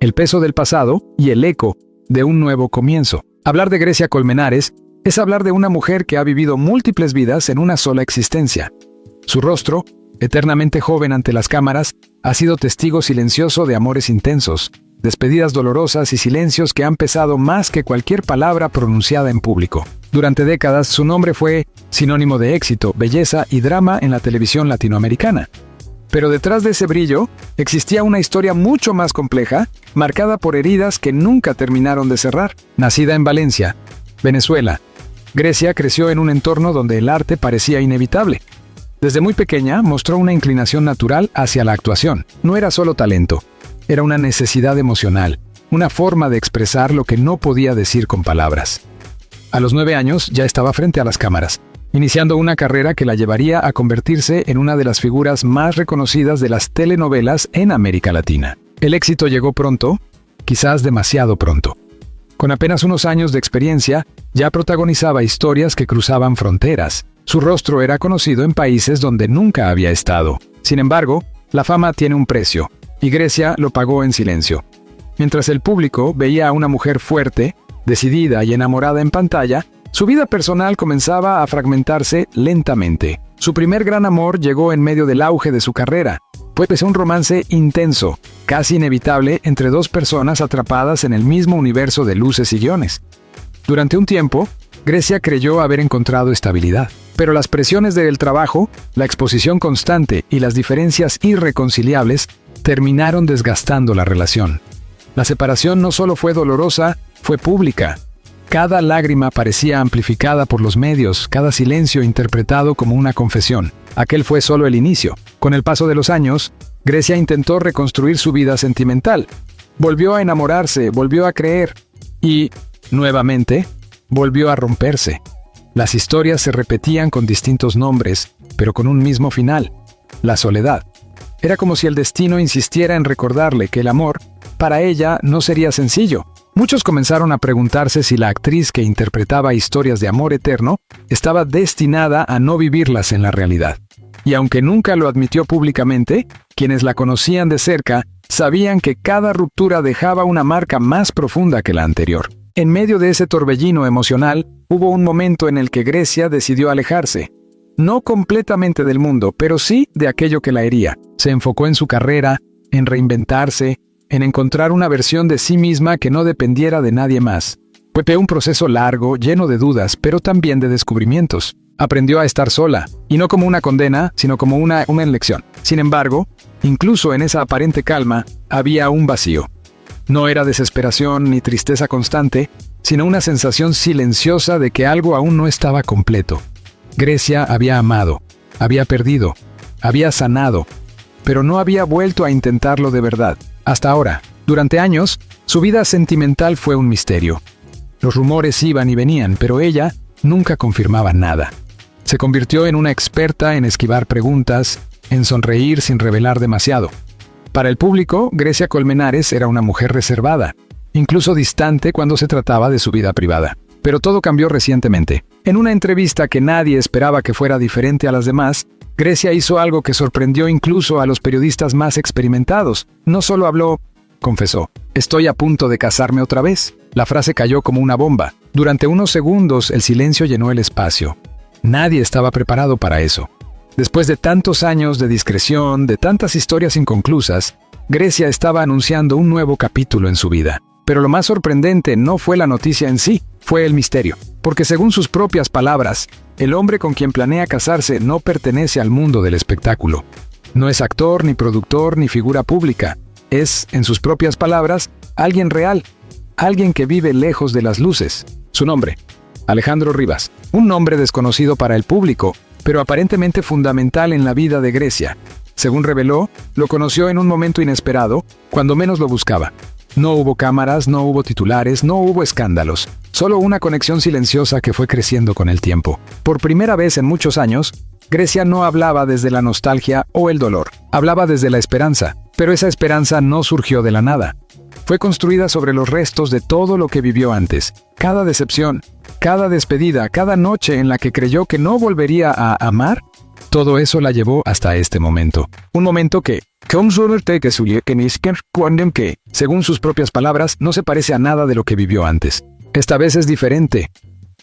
el peso del pasado y el eco de un nuevo comienzo. Hablar de Grecia Colmenares es hablar de una mujer que ha vivido múltiples vidas en una sola existencia. Su rostro, eternamente joven ante las cámaras, ha sido testigo silencioso de amores intensos, despedidas dolorosas y silencios que han pesado más que cualquier palabra pronunciada en público. Durante décadas, su nombre fue sinónimo de éxito, belleza y drama en la televisión latinoamericana. Pero detrás de ese brillo, existía una historia mucho más compleja, marcada por heridas que nunca terminaron de cerrar. Nacida en Valencia, Venezuela, Grecia creció en un entorno donde el arte parecía inevitable. Desde muy pequeña mostró una inclinación natural hacia la actuación. No era solo talento, era una necesidad emocional, una forma de expresar lo que no podía decir con palabras. A los 9 años ya estaba frente a las cámaras, iniciando una carrera que la llevaría a convertirse en una de las figuras más reconocidas de las telenovelas en América Latina. El éxito llegó pronto, quizás demasiado pronto. Con apenas unos años de experiencia, ya protagonizaba historias que cruzaban fronteras. Su rostro era conocido en países donde nunca había estado. Sin embargo, la fama tiene un precio, y Grecia lo pagó en silencio. Mientras el público veía a una mujer fuerte, decidida y enamorada en pantalla, su vida personal comenzaba a fragmentarse lentamente. Su primer gran amor llegó en medio del auge de su carrera. Fue un romance intenso, casi inevitable entre dos personas atrapadas en el mismo universo de luces y guiones. Durante un tiempo, Grecia creyó haber encontrado estabilidad, pero las presiones del trabajo, la exposición constante y las diferencias irreconciliables terminaron desgastando la relación. La separación no solo fue dolorosa, fue pública. Cada lágrima parecía amplificada por los medios, cada silencio interpretado como una confesión. Aquel fue solo el inicio. Con el paso de los años, Grecia intentó reconstruir su vida sentimental. Volvió a enamorarse, volvió a creer y, nuevamente, volvió a romperse. Las historias se repetían con distintos nombres, pero con un mismo final: la soledad. Era como si el destino insistiera en recordarle que el amor, para ella, no sería sencillo. Muchos comenzaron a preguntarse si la actriz que interpretaba historias de amor eterno estaba destinada a no vivirlas en la realidad. Y aunque nunca lo admitió públicamente, quienes la conocían de cerca sabían que cada ruptura dejaba una marca más profunda que la anterior. En medio de ese torbellino emocional, hubo un momento en el que Grecia decidió alejarse. No completamente del mundo, pero sí de aquello que la hería. Se enfocó en su carrera, en reinventarse, en encontrar una versión de sí misma que no dependiera de nadie más. Fue un proceso largo, lleno de dudas, pero también de descubrimientos. Aprendió a estar sola, y no como una condena, sino como una elección. Sin embargo, incluso en esa aparente calma, había un vacío. No era desesperación ni tristeza constante, sino una sensación silenciosa de que algo aún no estaba completo. Grecia había amado, había perdido, había sanado, pero no había vuelto a intentarlo de verdad. Hasta ahora, durante años, su vida sentimental fue un misterio. Los rumores iban y venían, pero ella nunca confirmaba nada. Se convirtió en una experta en esquivar preguntas, en sonreír sin revelar demasiado. Para el público, Grecia Colmenares era una mujer reservada, incluso distante cuando se trataba de su vida privada. Pero todo cambió recientemente. En una entrevista que nadie esperaba que fuera diferente a las demás, Grecia hizo algo que sorprendió incluso a los periodistas más experimentados. No solo habló, confesó: "Estoy a punto de casarme otra vez". La frase cayó como una bomba. Durante unos segundos el silencio llenó el espacio. Nadie estaba preparado para eso. Después de tantos años de discreción, de tantas historias inconclusas, Grecia estaba anunciando un nuevo capítulo en su vida. Pero lo más sorprendente no fue la noticia en sí, fue el misterio. Porque según sus propias palabras, el hombre con quien planea casarse no pertenece al mundo del espectáculo. No es actor, ni productor, ni figura pública. Es, en sus propias palabras, alguien real, alguien que vive lejos de las luces. Su nombre: Alejandro Rivas. Un nombre desconocido para el público, pero aparentemente fundamental en la vida de Grecia. Según reveló, lo conoció en un momento inesperado, cuando menos lo buscaba. No hubo cámaras, no hubo titulares, no hubo escándalos. Solo una conexión silenciosa que fue creciendo con el tiempo. Por primera vez en muchos años, Grecia no hablaba desde la nostalgia o el dolor. Hablaba desde la esperanza. Pero esa esperanza no surgió de la nada. Fue construida sobre los restos de todo lo que vivió antes. Cada decepción, cada despedida, cada noche en la que creyó que no volvería a amar, todo eso la llevó hasta este momento. Un momento que, Según sus propias palabras, no se parece a nada de lo que vivió antes. Esta vez es diferente,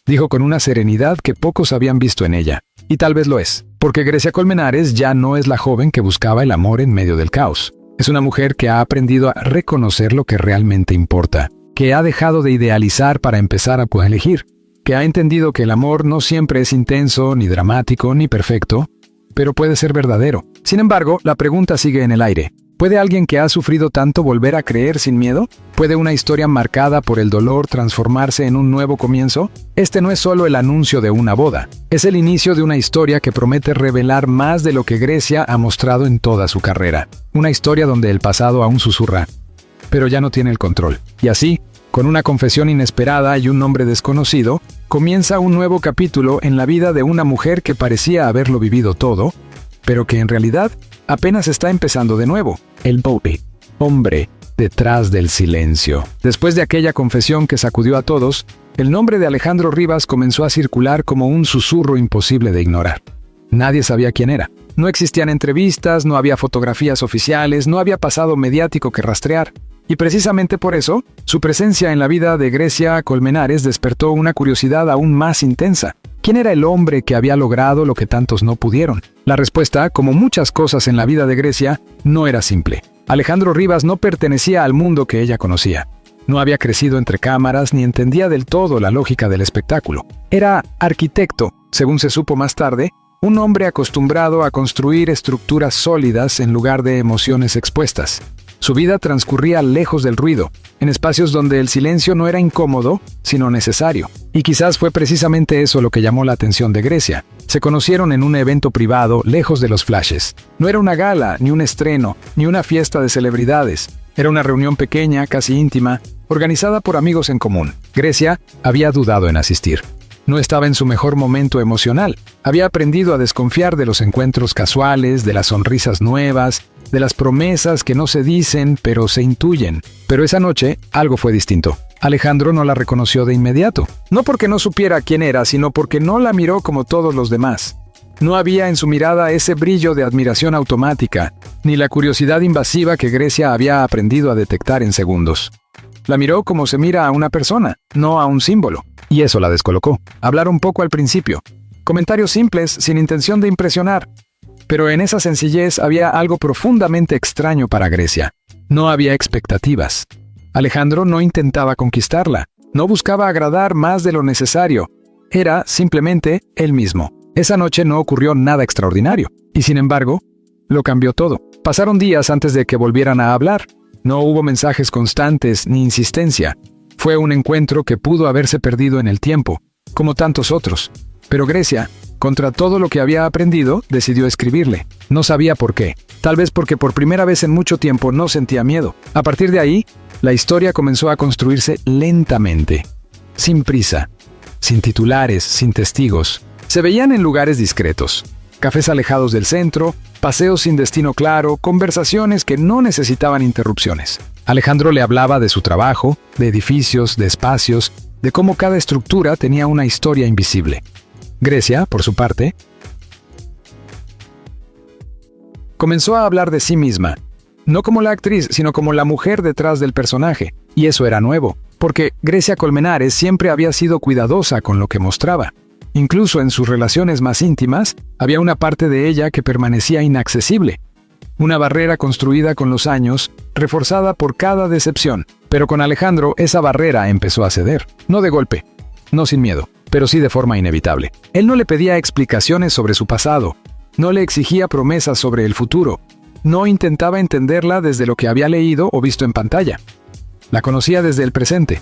dijo con una serenidad que pocos habían visto en ella. Y tal vez lo es, porque Grecia Colmenares ya no es la joven que buscaba el amor en medio del caos. Es una mujer que ha aprendido a reconocer lo que realmente importa, que ha dejado de idealizar para empezar a elegir, que ha entendido que el amor no siempre es intenso, ni dramático, ni perfecto, pero puede ser verdadero. Sin embargo, la pregunta sigue en el aire. ¿Puede alguien que ha sufrido tanto volver a creer sin miedo? ¿Puede una historia marcada por el dolor transformarse en un nuevo comienzo? Este no es solo el anuncio de una boda, es el inicio de una historia que promete revelar más de lo que Grecia ha mostrado en toda su carrera. Una historia donde el pasado aún susurra, pero ya no tiene el control. Y así, con una confesión inesperada y un nombre desconocido, comienza un nuevo capítulo en la vida de una mujer que parecía haberlo vivido todo, pero que en realidad apenas está empezando de nuevo. El hombre detrás del silencio. Después de aquella confesión que sacudió a todos, el nombre de Alejandro Rivas comenzó a circular como un susurro imposible de ignorar. Nadie sabía quién era. No existían entrevistas, no había fotografías oficiales, no había pasado mediático que rastrear. Y precisamente por eso, su presencia en la vida de Grecia Colmenares despertó una curiosidad aún más intensa. ¿Quién era el hombre que había logrado lo que tantos no pudieron? La respuesta, como muchas cosas en la vida de Grecia, no era simple. Alejandro Rivas no pertenecía al mundo que ella conocía. No había crecido entre cámaras ni entendía del todo la lógica del espectáculo. Era arquitecto, según se supo más tarde, un hombre acostumbrado a construir estructuras sólidas en lugar de emociones expuestas. Su vida transcurría lejos del ruido, en espacios donde el silencio no era incómodo, sino necesario. Y quizás fue precisamente eso lo que llamó la atención de Grecia. Se conocieron en un evento privado, lejos de los flashes. No era una gala, ni un estreno, ni una fiesta de celebridades. Era una reunión pequeña, casi íntima, organizada por amigos en común. Grecia había dudado en asistir. No estaba en su mejor momento emocional. Había aprendido a desconfiar de los encuentros casuales, de las sonrisas nuevas, de las promesas que no se dicen, pero se intuyen. Pero esa noche, algo fue distinto. Alejandro no la reconoció de inmediato. No porque no supiera quién era, sino porque no la miró como todos los demás. No había en su mirada ese brillo de admiración automática, ni la curiosidad invasiva que Grecia había aprendido a detectar en segundos. La miró como se mira a una persona, no a un símbolo. Y eso la descolocó. Hablaron poco al principio. Comentarios simples, sin intención de impresionar. Pero en esa sencillez había algo profundamente extraño para Grecia. No había expectativas. Alejandro no intentaba conquistarla. No buscaba agradar más de lo necesario. Era simplemente él mismo. Esa noche no ocurrió nada extraordinario. Y sin embargo, lo cambió todo. Pasaron días antes de que volvieran a hablar. No hubo mensajes constantes ni insistencia. Fue un encuentro que pudo haberse perdido en el tiempo, como tantos otros. Pero Grecia, contra todo lo que había aprendido, decidió escribirle. No sabía por qué. Tal vez porque por primera vez en mucho tiempo no sentía miedo. A partir de ahí, la historia comenzó a construirse lentamente. Sin prisa. Sin titulares, sin testigos. Se veían en lugares discretos. Cafés alejados del centro, paseos sin destino claro, conversaciones que no necesitaban interrupciones. Alejandro le hablaba de su trabajo, de edificios, de espacios, de cómo cada estructura tenía una historia invisible. Grecia, por su parte, comenzó a hablar de sí misma, no como la actriz, sino como la mujer detrás del personaje. Y eso era nuevo, porque Grecia Colmenares siempre había sido cuidadosa con lo que mostraba. Incluso en sus relaciones más íntimas, había una parte de ella que permanecía inaccesible. Una barrera construida con los años, reforzada por cada decepción. Pero con Alejandro esa barrera empezó a ceder. No de golpe, no sin miedo, pero sí de forma inevitable. Él no le pedía explicaciones sobre su pasado, no le exigía promesas sobre el futuro, no intentaba entenderla desde lo que había leído o visto en pantalla. La conocía desde el presente,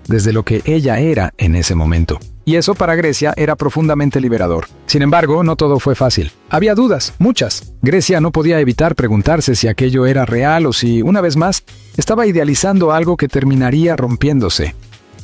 desde lo que ella era en ese momento. Y eso para Grecia era profundamente liberador. Sin embargo, no todo fue fácil. Había dudas, muchas. Grecia no podía evitar preguntarse si aquello era real o si, una vez más, estaba idealizando algo que terminaría rompiéndose.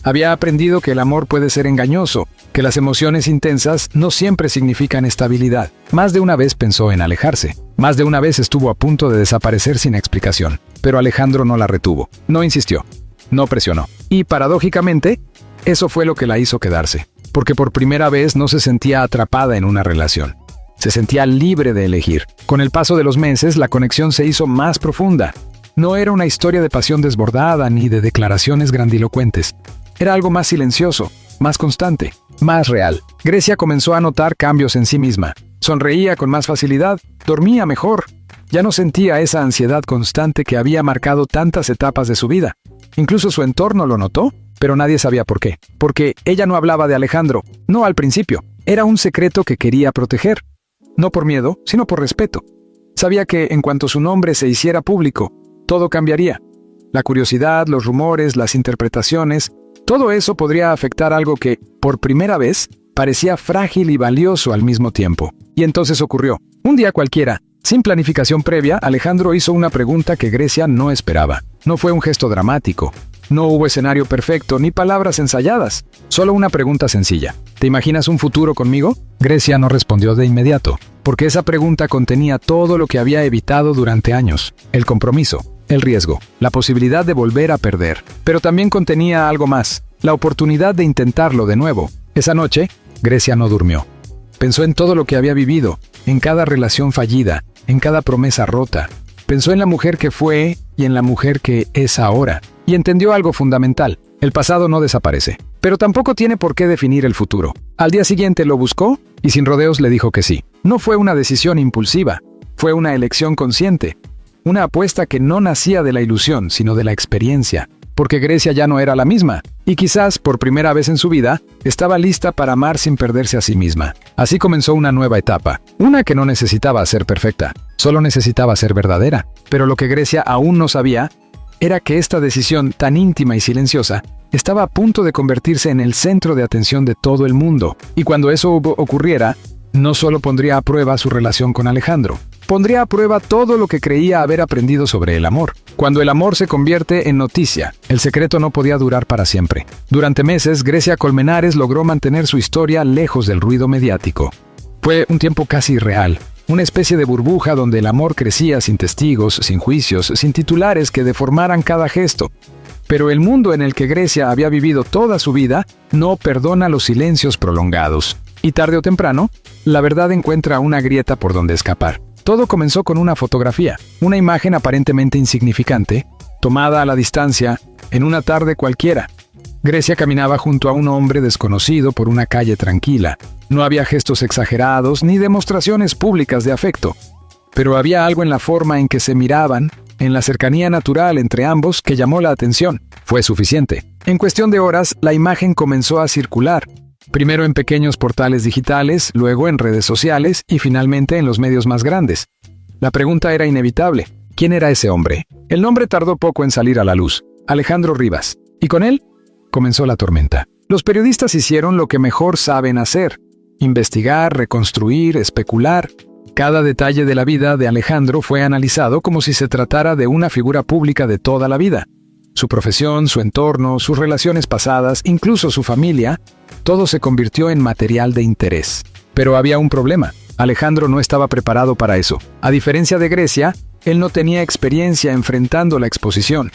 Había aprendido que el amor puede ser engañoso, que las emociones intensas no siempre significan estabilidad. Más de una vez pensó en alejarse. Más de una vez estuvo a punto de desaparecer sin explicación. Pero Alejandro no la retuvo. No insistió. No presionó. Y, paradójicamente, eso fue lo que la hizo quedarse. Porque por primera vez no se sentía atrapada en una relación. Se sentía libre de elegir. Con el paso de los meses, la conexión se hizo más profunda. No era una historia de pasión desbordada ni de declaraciones grandilocuentes. Era algo más silencioso, más constante, más real. Grecia comenzó a notar cambios en sí misma. Sonreía con más facilidad, dormía mejor. Ya no sentía esa ansiedad constante que había marcado tantas etapas de su vida. Incluso su entorno lo notó, pero nadie sabía por qué. Porque ella no hablaba de Alejandro, no al principio. Era un secreto que quería proteger. No por miedo, sino por respeto. Sabía que en cuanto su nombre se hiciera público, todo cambiaría. La curiosidad, los rumores, las interpretaciones, todo eso podría afectar algo que, por primera vez, parecía frágil y valioso al mismo tiempo. Y entonces ocurrió. Un día cualquiera, sin planificación previa, Alejandro hizo una pregunta que Grecia no esperaba. No fue un gesto dramático. No hubo escenario perfecto ni palabras ensayadas. Solo una pregunta sencilla. ¿Te imaginas un futuro conmigo? Grecia no respondió de inmediato, porque esa pregunta contenía todo lo que había evitado durante años. El compromiso, el riesgo, la posibilidad de volver a perder. Pero también contenía algo más, la oportunidad de intentarlo de nuevo. Esa noche, Grecia no durmió. Pensó en todo lo que había vivido, en cada relación fallida, en cada promesa rota. Pensó en la mujer que fue y en la mujer que es ahora. Y entendió algo fundamental. El pasado no desaparece, pero tampoco tiene por qué definir el futuro. Al día siguiente lo buscó y sin rodeos le dijo que sí. No fue una decisión impulsiva, fue una elección consciente. Una apuesta que no nacía de la ilusión, sino de la experiencia. Porque Grecia ya no era la misma, y quizás, por primera vez en su vida, estaba lista para amar sin perderse a sí misma. Así comenzó una nueva etapa, una que no necesitaba ser perfecta, solo necesitaba ser verdadera. Pero lo que Grecia aún no sabía era que esta decisión tan íntima y silenciosa estaba a punto de convertirse en el centro de atención de todo el mundo. Y cuando eso ocurriera, no solo pondría a prueba su relación con Alejandro, pondría a prueba todo lo que creía haber aprendido sobre el amor. Cuando el amor se convierte en noticia, el secreto no podía durar para siempre. Durante meses, Grecia Colmenares logró mantener su historia lejos del ruido mediático. Fue un tiempo casi irreal, una especie de burbuja donde el amor crecía sin testigos, sin juicios, sin titulares que deformaran cada gesto. Pero el mundo en el que Grecia había vivido toda su vida no perdona los silencios prolongados. Y tarde o temprano, la verdad encuentra una grieta por donde escapar. Todo comenzó con una fotografía, una imagen aparentemente insignificante, tomada a la distancia, en una tarde cualquiera. Grecia caminaba junto a un hombre desconocido por una calle tranquila. No había gestos exagerados ni demostraciones públicas de afecto. Pero había algo en la forma en que se miraban, en la cercanía natural entre ambos, que llamó la atención. Fue suficiente. En cuestión de horas, la imagen comenzó a circular. Primero en pequeños portales digitales, luego en redes sociales y finalmente en los medios más grandes. La pregunta era inevitable. ¿Quién era ese hombre? El nombre tardó poco en salir a la luz. Alejandro Rivas. Y con él comenzó la tormenta. Los periodistas hicieron lo que mejor saben hacer: investigar, reconstruir, especular. Cada detalle de la vida de Alejandro fue analizado como si se tratara de una figura pública de toda la vida. Su profesión, su entorno, sus relaciones pasadas, incluso su familia, todo se convirtió en material de interés. Pero había un problema. Alejandro no estaba preparado para eso. A diferencia de Grecia, él no tenía experiencia enfrentando la exposición.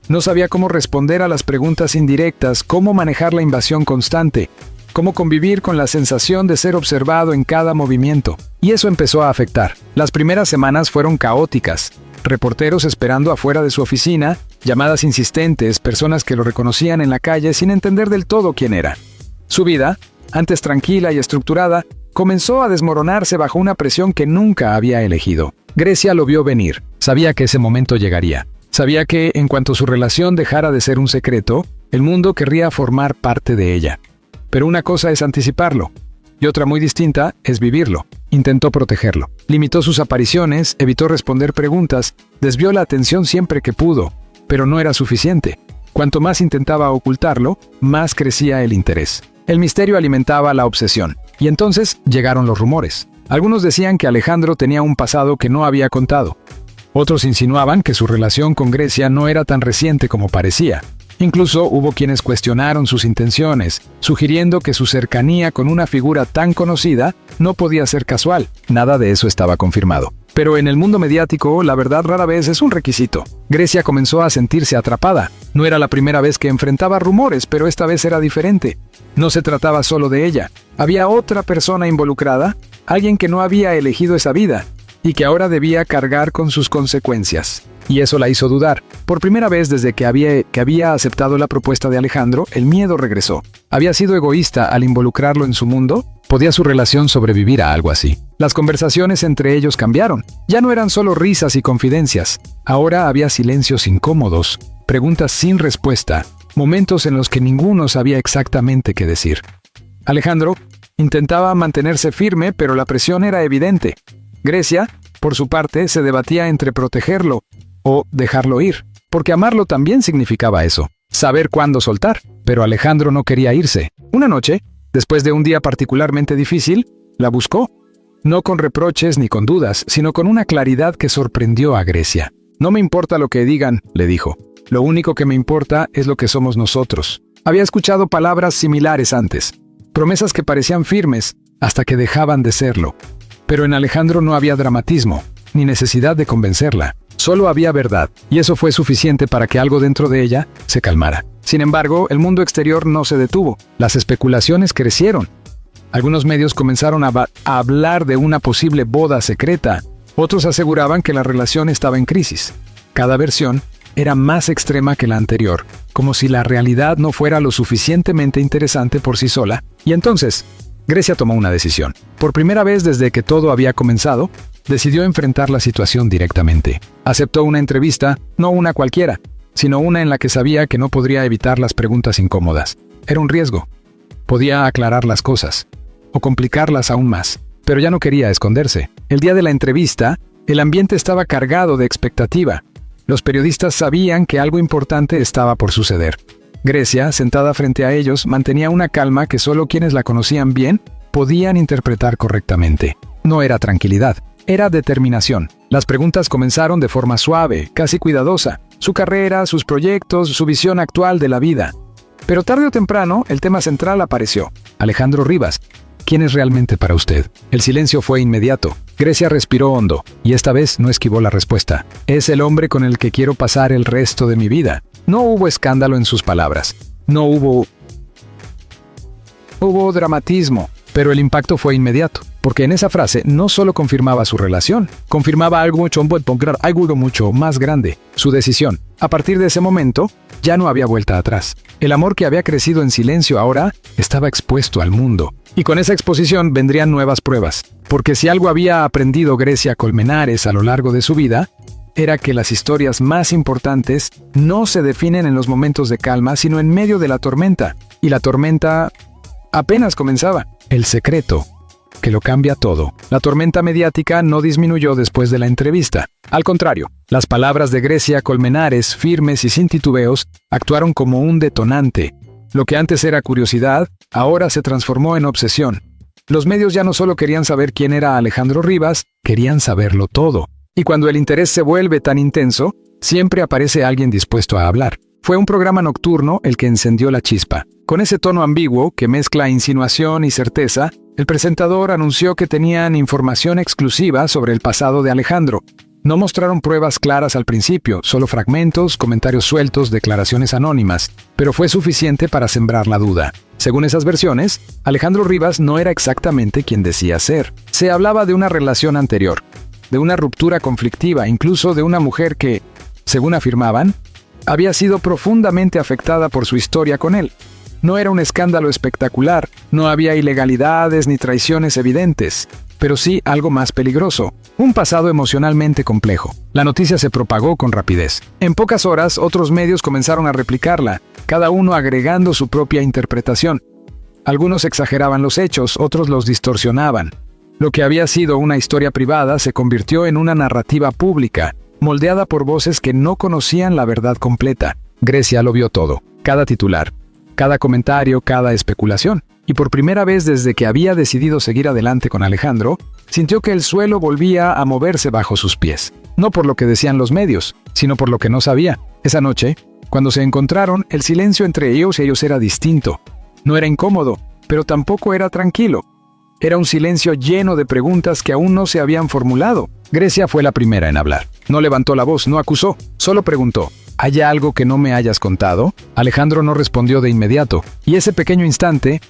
No sabía cómo responder a las preguntas indirectas, cómo manejar la invasión constante, cómo convivir con la sensación de ser observado en cada movimiento. Y eso empezó a afectar. Las primeras semanas fueron caóticas. Reporteros esperando afuera de su oficina, llamadas insistentes, personas que lo reconocían en la calle sin entender del todo quién era. Su vida, antes tranquila y estructurada, comenzó a desmoronarse bajo una presión que nunca había elegido. Grecia lo vio venir. Sabía que ese momento llegaría. Sabía que, en cuanto su relación dejara de ser un secreto, el mundo querría formar parte de ella. Pero una cosa es anticiparlo, y otra muy distinta es vivirlo. Intentó protegerlo. Limitó sus apariciones, evitó responder preguntas, desvió la atención siempre que pudo, pero no era suficiente. Cuanto más intentaba ocultarlo, más crecía el interés. El misterio alimentaba la obsesión. Y entonces llegaron los rumores. Algunos decían que Alejandro tenía un pasado que no había contado. Otros insinuaban que su relación con Grecia no era tan reciente como parecía. Incluso hubo quienes cuestionaron sus intenciones, sugiriendo que su cercanía con una figura tan conocida no podía ser casual. Nada de eso estaba confirmado. Pero en el mundo mediático, la verdad rara vez es un requisito. Grecia comenzó a sentirse atrapada. No era la primera vez que enfrentaba rumores, pero esta vez era diferente. No se trataba solo de ella. Había otra persona involucrada, alguien que no había elegido esa vida y que ahora debía cargar con sus consecuencias. Y eso la hizo dudar. Por primera vez desde que había aceptado la propuesta de Alejandro, el miedo regresó. ¿Había sido egoísta al involucrarlo en su mundo? ¿Podía su relación sobrevivir a algo así? Las conversaciones entre ellos cambiaron. Ya no eran solo risas y confidencias. Ahora había silencios incómodos, preguntas sin respuesta, momentos en los que ninguno sabía exactamente qué decir. Alejandro intentaba mantenerse firme, pero la presión era evidente. Grecia, por su parte, se debatía entre protegerlo o dejarlo ir, porque amarlo también significaba eso, saber cuándo soltar. Pero Alejandro no quería irse. Una noche, después de un día particularmente difícil, la buscó. No con reproches ni con dudas, sino con una claridad que sorprendió a Grecia. «No me importa lo que digan», le dijo. «Lo único que me importa es lo que somos nosotros». Había escuchado palabras similares antes, promesas que parecían firmes hasta que dejaban de serlo. Pero en Alejandro no había dramatismo, ni necesidad de convencerla. Solo había verdad, y eso fue suficiente para que algo dentro de ella se calmara. Sin embargo, el mundo exterior no se detuvo. Las especulaciones crecieron. Algunos medios comenzaron a hablar de una posible boda secreta. Otros aseguraban que la relación estaba en crisis. Cada versión era más extrema que la anterior, como si la realidad no fuera lo suficientemente interesante por sí sola. Y entonces, Grecia tomó una decisión. Por primera vez desde que todo había comenzado, decidió enfrentar la situación directamente. Aceptó una entrevista, no una cualquiera, sino una en la que sabía que no podría evitar las preguntas incómodas. Era un riesgo. Podía aclarar las cosas, o complicarlas aún más, pero ya no quería esconderse. El día de la entrevista, el ambiente estaba cargado de expectativa. Los periodistas sabían que algo importante estaba por suceder. Grecia, sentada frente a ellos, mantenía una calma que solo quienes la conocían bien podían interpretar correctamente. No era tranquilidad, era determinación. Las preguntas comenzaron de forma suave, casi cuidadosa. Su carrera, sus proyectos, su visión actual de la vida. Pero tarde o temprano, el tema central apareció. Alejandro Rivas. ¿Quién es realmente para usted? El silencio fue inmediato. Grecia respiró hondo, y esta vez no esquivó la respuesta. Es el hombre con el que quiero pasar el resto de mi vida. No hubo escándalo en sus palabras. No hubo dramatismo, pero el impacto fue inmediato, porque en esa frase no solo confirmaba su relación, confirmaba algo mucho más grande, su decisión. A partir de ese momento, ya no había vuelta atrás. El amor que había crecido en silencio ahora estaba expuesto al mundo. Y con esa exposición vendrían nuevas pruebas, porque si algo había aprendido Grecia Colmenares a lo largo de su vida, era que las historias más importantes no se definen en los momentos de calma, sino en medio de la tormenta. Y la tormenta apenas comenzaba. El secreto, que lo cambia todo. La tormenta mediática no disminuyó después de la entrevista. Al contrario, las palabras de Grecia Colmenares, firmes y sin titubeos, actuaron como un detonante. Lo que antes era curiosidad, ahora se transformó en obsesión. Los medios ya no solo querían saber quién era Alejandro Rivas, querían saberlo todo. Y cuando el interés se vuelve tan intenso, siempre aparece alguien dispuesto a hablar. Fue un programa nocturno el que encendió la chispa. Con ese tono ambiguo que mezcla insinuación y certeza, el presentador anunció que tenían información exclusiva sobre el pasado de Alejandro. No mostraron pruebas claras al principio, solo fragmentos, comentarios sueltos, declaraciones anónimas, pero fue suficiente para sembrar la duda. Según esas versiones, Alejandro Rivas no era exactamente quien decía ser. Se hablaba de una relación anterior, de una ruptura conflictiva, incluso de una mujer que, según afirmaban, había sido profundamente afectada por su historia con él. No era un escándalo espectacular, no había ilegalidades ni traiciones evidentes, pero sí algo más peligroso, un pasado emocionalmente complejo. La noticia se propagó con rapidez. En pocas horas, otros medios comenzaron a replicarla, cada uno agregando su propia interpretación. Algunos exageraban los hechos, otros los distorsionaban. Lo que había sido una historia privada se convirtió en una narrativa pública, moldeada por voces que no conocían la verdad completa. Grecia lo vio todo, cada titular, cada comentario, cada especulación. Y por primera vez desde que había decidido seguir adelante con Alejandro, sintió que el suelo volvía a moverse bajo sus pies. No por lo que decían los medios, sino por lo que no sabía. Esa noche, cuando se encontraron, el silencio entre ellos era distinto. No era incómodo, pero tampoco era tranquilo. Era un silencio lleno de preguntas que aún no se habían formulado. Grecia fue la primera en hablar. No levantó la voz, no acusó, solo preguntó: ¿hay algo que no me hayas contado? Alejandro no respondió de inmediato, y ese pequeño instante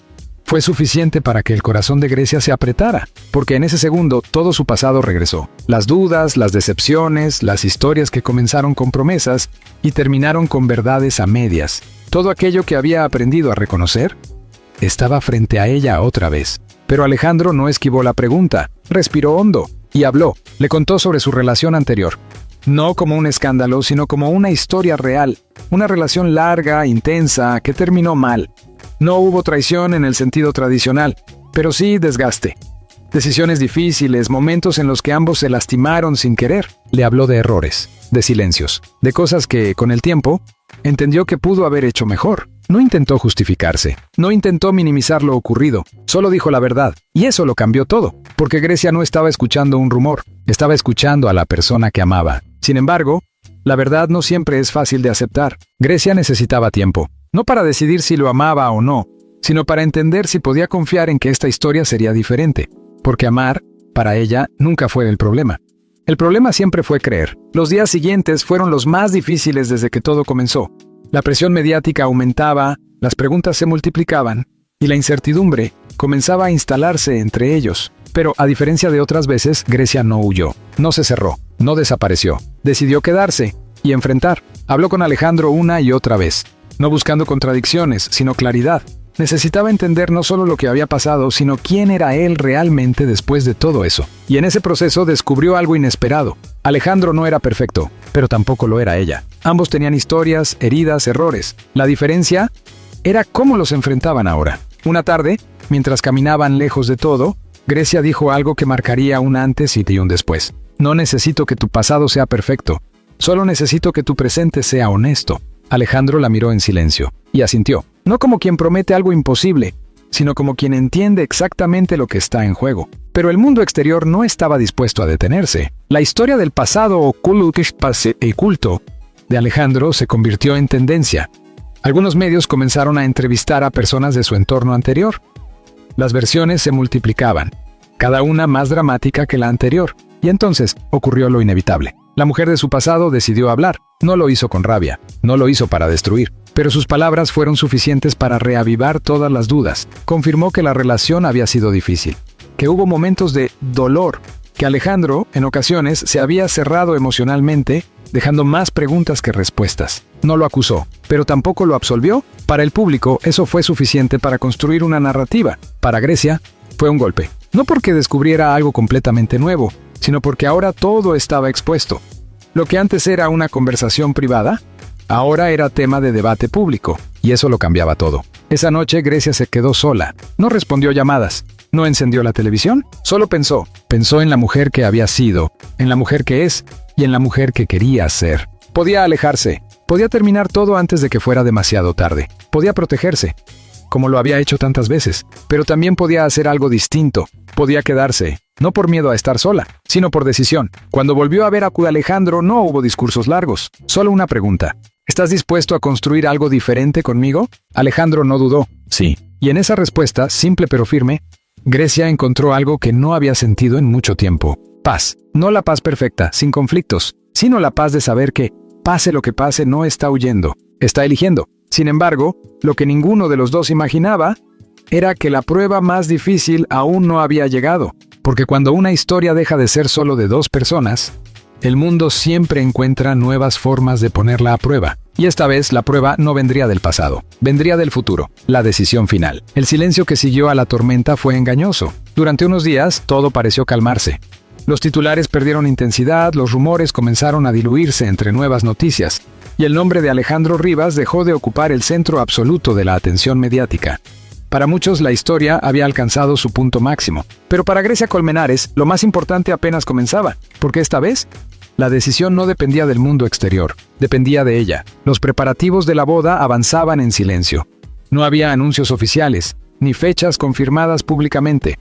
fue suficiente para que el corazón de Grecia se apretara, porque en ese segundo todo su pasado regresó. Las dudas, las decepciones, las historias que comenzaron con promesas y terminaron con verdades a medias. Todo aquello que había aprendido a reconocer estaba frente a ella otra vez. Pero Alejandro no esquivó la pregunta, respiró hondo y habló. Le contó sobre su relación anterior. No como un escándalo, sino como una historia real. Una relación larga, intensa, que terminó mal. No hubo traición en el sentido tradicional, pero sí desgaste. Decisiones difíciles, momentos en los que ambos se lastimaron sin querer. Le habló de errores, de silencios, de cosas que, con el tiempo, entendió que pudo haber hecho mejor. No intentó justificarse, no intentó minimizar lo ocurrido, solo dijo la verdad. Y eso lo cambió todo, porque Grecia no estaba escuchando un rumor, estaba escuchando a la persona que amaba. Sin embargo, la verdad no siempre es fácil de aceptar. Grecia necesitaba tiempo. No para decidir si lo amaba o no, sino para entender si podía confiar en que esta historia sería diferente. Porque amar, para ella, nunca fue el problema. El problema siempre fue creer. Los días siguientes fueron los más difíciles desde que todo comenzó. La presión mediática aumentaba, las preguntas se multiplicaban, y la incertidumbre comenzaba a instalarse entre ellos. Pero, a diferencia de otras veces, Grecia no huyó, no se cerró, no desapareció. Decidió quedarse y enfrentar. Habló con Alejandro una y otra vez. No buscando contradicciones, sino claridad. Necesitaba entender no solo lo que había pasado, sino quién era él realmente después de todo eso. Y en ese proceso descubrió algo inesperado. Alejandro no era perfecto, pero tampoco lo era ella. Ambos tenían historias, heridas, errores. La diferencia era cómo los enfrentaban ahora. Una tarde, mientras caminaban lejos de todo, Grecia dijo algo que marcaría un antes y un después. No necesito que tu pasado sea perfecto, solo necesito que tu presente sea honesto. Alejandro la miró en silencio y asintió, no como quien promete algo imposible, sino como quien entiende exactamente lo que está en juego. Pero el mundo exterior no estaba dispuesto a detenerse. La historia del pasado oculto de Alejandro se convirtió en tendencia. Algunos medios comenzaron a entrevistar a personas de su entorno anterior. Las versiones se multiplicaban, cada una más dramática que la anterior, y entonces ocurrió lo inevitable. La mujer de su pasado decidió hablar. No lo hizo con rabia, no lo hizo para destruir, pero sus palabras fueron suficientes para reavivar todas las dudas. Confirmó que la relación había sido difícil, que hubo momentos de dolor, que Alejandro, en ocasiones, se había cerrado emocionalmente, dejando más preguntas que respuestas. No lo acusó, pero tampoco lo absolvió. Para el público, eso fue suficiente para construir una narrativa. Para Grecia, fue un golpe. No porque descubriera algo completamente nuevo, sino porque ahora todo estaba expuesto. Lo que antes era una conversación privada, ahora era tema de debate público, y eso lo cambiaba todo. Esa noche Grecia se quedó sola, no respondió llamadas, no encendió la televisión, solo pensó en la mujer que había sido, en la mujer que es, y en la mujer que quería ser. Podía alejarse, podía terminar todo antes de que fuera demasiado tarde, podía protegerse, como lo había hecho tantas veces, pero también podía hacer algo distinto, podía quedarse. No por miedo a estar sola, sino por decisión. Cuando volvió a ver a Alejandro no hubo discursos largos, solo una pregunta. ¿Estás dispuesto a construir algo diferente conmigo? Alejandro no dudó. Sí. Y en esa respuesta, simple pero firme, Grecia encontró algo que no había sentido en mucho tiempo. Paz. No la paz perfecta, sin conflictos, sino la paz de saber que, pase lo que pase, no está huyendo, está eligiendo. Sin embargo, lo que ninguno de los dos imaginaba era que la prueba más difícil aún no había llegado. Porque cuando una historia deja de ser solo de dos personas, el mundo siempre encuentra nuevas formas de ponerla a prueba. Y esta vez la prueba no vendría del pasado, vendría del futuro, la decisión final. El silencio que siguió a la tormenta fue engañoso. Durante unos días, todo pareció calmarse. Los titulares perdieron intensidad, los rumores comenzaron a diluirse entre nuevas noticias, y el nombre de Alejandro Rivas dejó de ocupar el centro absoluto de la atención mediática. Para muchos la historia había alcanzado su punto máximo, pero para Grecia Colmenares lo más importante apenas comenzaba, porque esta vez la decisión no dependía del mundo exterior, dependía de ella. Los preparativos de la boda avanzaban en silencio. No había anuncios oficiales, ni fechas confirmadas públicamente.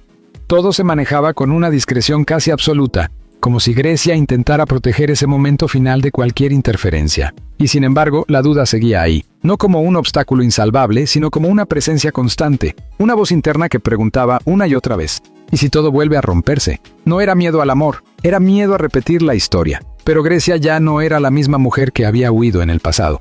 Todo se manejaba con una discreción casi absoluta, como si Grecia intentara proteger ese momento final de cualquier interferencia. Y sin embargo, la duda seguía ahí, no como un obstáculo insalvable, sino como una presencia constante, una voz interna que preguntaba una y otra vez, ¿y si todo vuelve a romperse? No era miedo al amor, era miedo a repetir la historia. Pero Grecia ya no era la misma mujer que había huido en el pasado.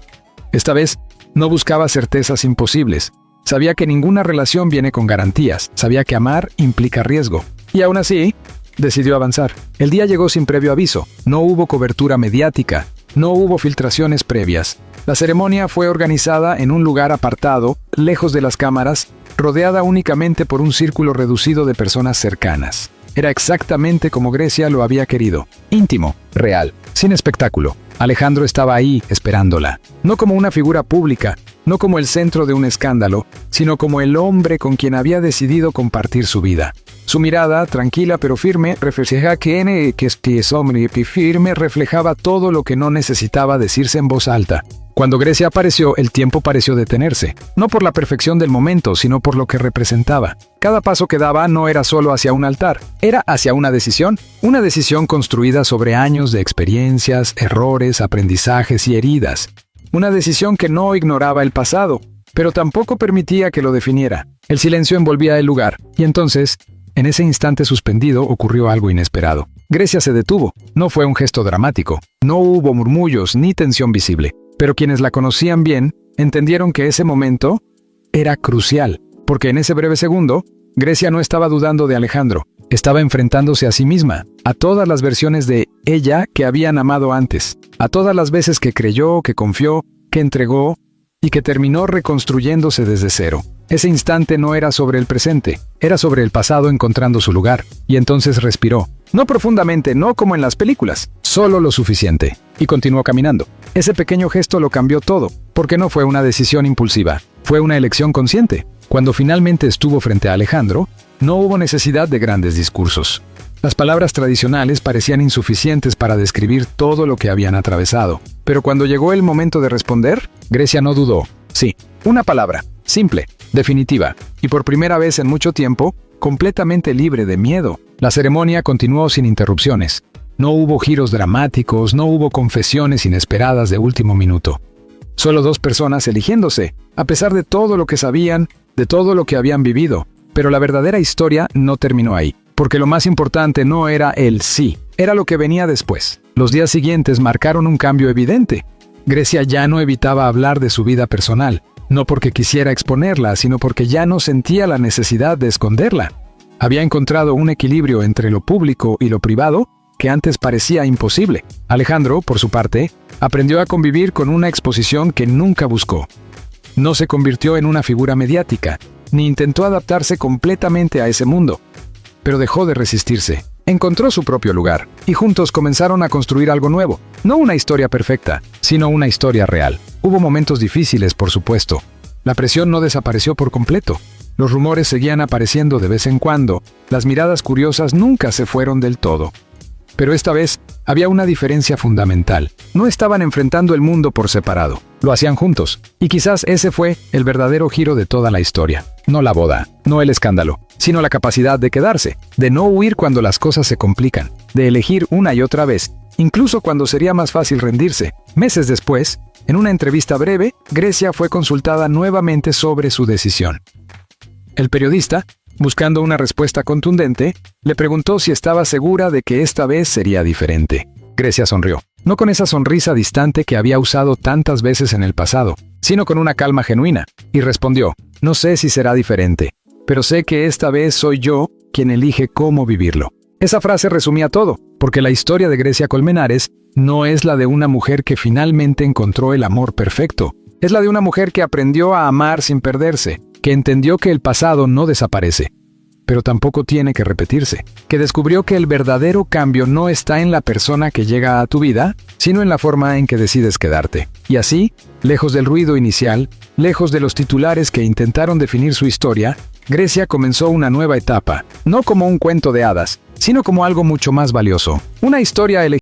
Esta vez, no buscaba certezas imposibles, Sabía que ninguna relación viene con garantías. Sabía que amar implica riesgo. Y aún así, decidió avanzar. El día llegó sin previo aviso. No hubo cobertura mediática. No hubo filtraciones previas. La ceremonia fue organizada en un lugar apartado, lejos de las cámaras, rodeada únicamente por un círculo reducido de personas cercanas. Era exactamente como Grecia lo había querido. Íntimo, real, sin espectáculo. Alejandro estaba ahí, esperándola. No como una figura pública, no como el centro de un escándalo, sino como el hombre con quien había decidido compartir su vida. Su mirada, tranquila pero firme, reflejaba todo lo que no necesitaba decirse en voz alta. Cuando Grecia apareció, el tiempo pareció detenerse, no por la perfección del momento, sino por lo que representaba. Cada paso que daba no era solo hacia un altar, era hacia una decisión construida sobre años de experiencias, errores, aprendizajes y heridas. Una decisión que no ignoraba el pasado, pero tampoco permitía que lo definiera. El silencio envolvía el lugar, y entonces, en ese instante suspendido, ocurrió algo inesperado. Grecia se detuvo. No fue un gesto dramático, no hubo murmullos ni tensión visible. Pero quienes la conocían bien entendieron que ese momento era crucial, porque en ese breve segundo, Grecia no estaba dudando de Alejandro, estaba enfrentándose a sí misma, a todas las versiones de ella que habían amado antes, a todas las veces que creyó, que confió, que entregó y que terminó reconstruyéndose desde cero. Ese instante no era sobre el presente, era sobre el pasado encontrando su lugar, y entonces respiró. No profundamente, no como en las películas, solo lo suficiente, y continuó caminando. Ese pequeño gesto lo cambió todo, porque no fue una decisión impulsiva, fue una elección consciente. Cuando finalmente estuvo frente a Alejandro, no hubo necesidad de grandes discursos. Las palabras tradicionales parecían insuficientes para describir todo lo que habían atravesado, pero cuando llegó el momento de responder, Grecia no dudó. Sí, una palabra, simple, definitiva, y por primera vez en mucho tiempo, completamente libre de miedo. La ceremonia continuó sin interrupciones. No hubo giros dramáticos, no hubo confesiones inesperadas de último minuto. Solo dos personas eligiéndose, a pesar de todo lo que sabían, de todo lo que habían vivido. Pero la verdadera historia no terminó ahí, porque lo más importante no era el sí, era lo que venía después. Los días siguientes marcaron un cambio evidente. Grecia ya no evitaba hablar de su vida personal, no porque quisiera exponerla, sino porque ya no sentía la necesidad de esconderla. Había encontrado un equilibrio entre lo público y lo privado que antes parecía imposible. Alejandro, por su parte, aprendió a convivir con una exposición que nunca buscó. No se convirtió en una figura mediática, ni intentó adaptarse completamente a ese mundo, pero dejó de resistirse. Encontró su propio lugar, y juntos comenzaron a construir algo nuevo. No una historia perfecta, sino una historia real. Hubo momentos difíciles, por supuesto. La presión no desapareció por completo. Los rumores seguían apareciendo de vez en cuando. Las miradas curiosas nunca se fueron del todo. Pero esta vez había una diferencia fundamental. No estaban enfrentando el mundo por separado. Lo hacían juntos. Y quizás ese fue el verdadero giro de toda la historia. No la boda, no el escándalo, sino la capacidad de quedarse, de no huir cuando las cosas se complican, de elegir una y otra vez, incluso cuando sería más fácil rendirse. Meses después, en una entrevista breve, Grecia fue consultada nuevamente sobre su decisión. El periodista, buscando una respuesta contundente, le preguntó si estaba segura de que esta vez sería diferente. Grecia sonrió, no con esa sonrisa distante que había usado tantas veces en el pasado, sino con una calma genuina, y respondió: no sé si será diferente, pero sé que esta vez soy yo quien elige cómo vivirlo. Esa frase resumía todo, porque la historia de Grecia Colmenares no es la de una mujer que finalmente encontró el amor perfecto. Es la de una mujer que aprendió a amar sin perderse, que entendió que el pasado no desaparece, pero tampoco tiene que repetirse, que descubrió que el verdadero cambio no está en la persona que llega a tu vida, sino en la forma en que decides quedarte. Y así, lejos del ruido inicial, lejos de los titulares que intentaron definir su historia, Grecia comenzó una nueva etapa, no como un cuento de hadas, sino como algo mucho más valioso, una historia elegida.